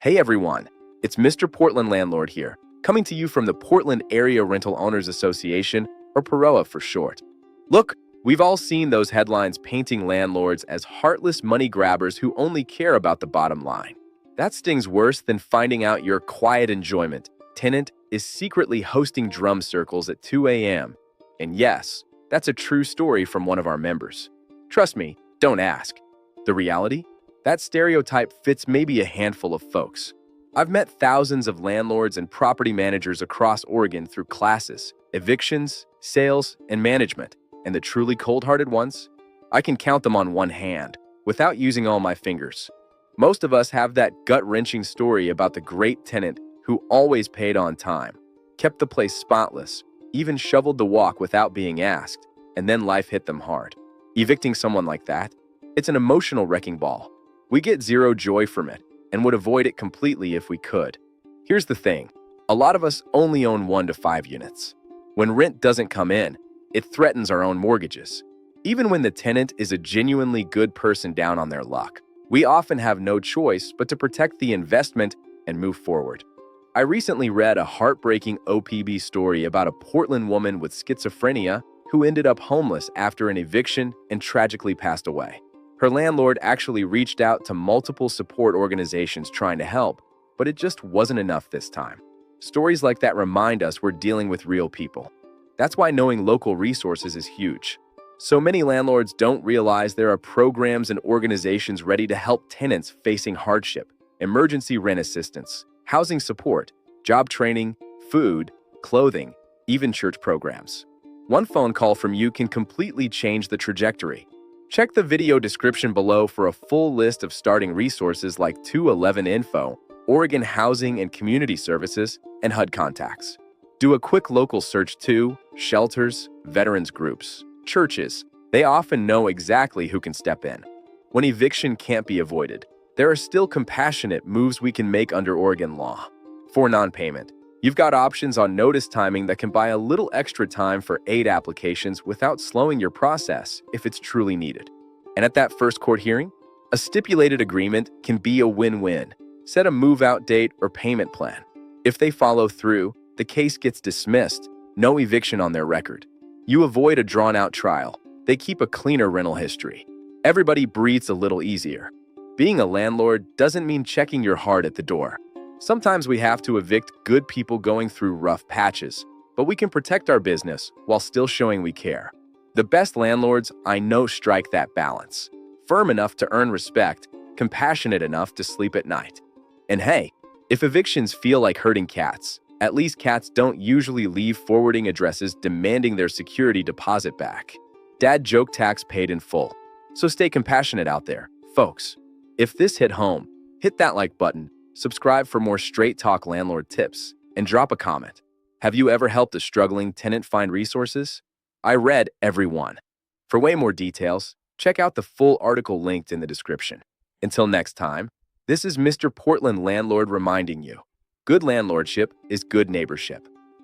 Hey everyone, it's Mr. Portland Landlord here, coming to you from the Portland Area Rental Owners Association, or PAROA for short. Look, we've all seen those headlines painting landlords as heartless money grabbers who only care about the bottom line. That stings worse than finding out your quiet enjoyment. Tenant is secretly hosting drum circles at 2 a.m. And yes, that's a true story from one of our members. Trust me, don't ask. The reality? That stereotype fits maybe a handful of folks. I've met thousands of landlords and property managers across Oregon through classes, evictions, sales, and management, and the truly cold-hearted ones? I can count them on one hand, without using all my fingers. Most of us have that gut-wrenching story about the great tenant who always paid on time, kept the place spotless, even shoveled the walk without being asked, and then life hit them hard. Evicting someone like that? It's an emotional wrecking ball. We get zero joy from it, and would avoid it completely if we could. Here's the thing. A lot of us only own 1 to 5 units. When rent doesn't come in, it threatens our own mortgages. Even when the tenant is a genuinely good person down on their luck, we often have no choice but to protect the investment and move forward. I recently read a heartbreaking OPB story about a Portland woman with schizophrenia who ended up homeless after an eviction and tragically passed away. Her landlord actually reached out to multiple support organizations trying to help, but it just wasn't enough this time. Stories like that remind us we're dealing with real people. That's why knowing local resources is huge. So many landlords don't realize there are programs and organizations ready to help tenants facing hardship, emergency rent assistance, housing support, job training, food, clothing, even church programs. One phone call from you can completely change the trajectory. Check the video description below for a full list of starting resources like 211 Info, Oregon Housing and Community Services, and HUD contacts. Do a quick local search too. Shelters, veterans groups, churches, they often know exactly who can step in. When eviction can't be avoided, there are still compassionate moves we can make under Oregon law. For non-payment, you've got options on notice timing that can buy a little extra time for aid applications without slowing your process if it's truly needed. And at that first court hearing, a stipulated agreement can be a win-win. Set a move-out date or payment plan. If they follow through, the case gets dismissed, no eviction on their record. You avoid a drawn-out trial. They keep a cleaner rental history. Everybody breathes a little easier. Being a landlord doesn't mean checking your heart at the door. Sometimes we have to evict good people going through rough patches, but we can protect our business while still showing we care. The best landlords I know strike that balance. Firm enough to earn respect, compassionate enough to sleep at night. And hey, if evictions feel like herding cats, at least cats don't usually leave forwarding addresses demanding their security deposit back. Dad joke tax paid in full. So stay compassionate out there, folks. If this hit home, hit that like button, subscribe for more straight talk landlord tips, and drop a comment. Have you ever helped a struggling tenant find resources? I read every one. For way more details, check out the full article linked in the description. Until next time, this is Mr. Portland Landlord reminding you, good landlordship is good neighborship.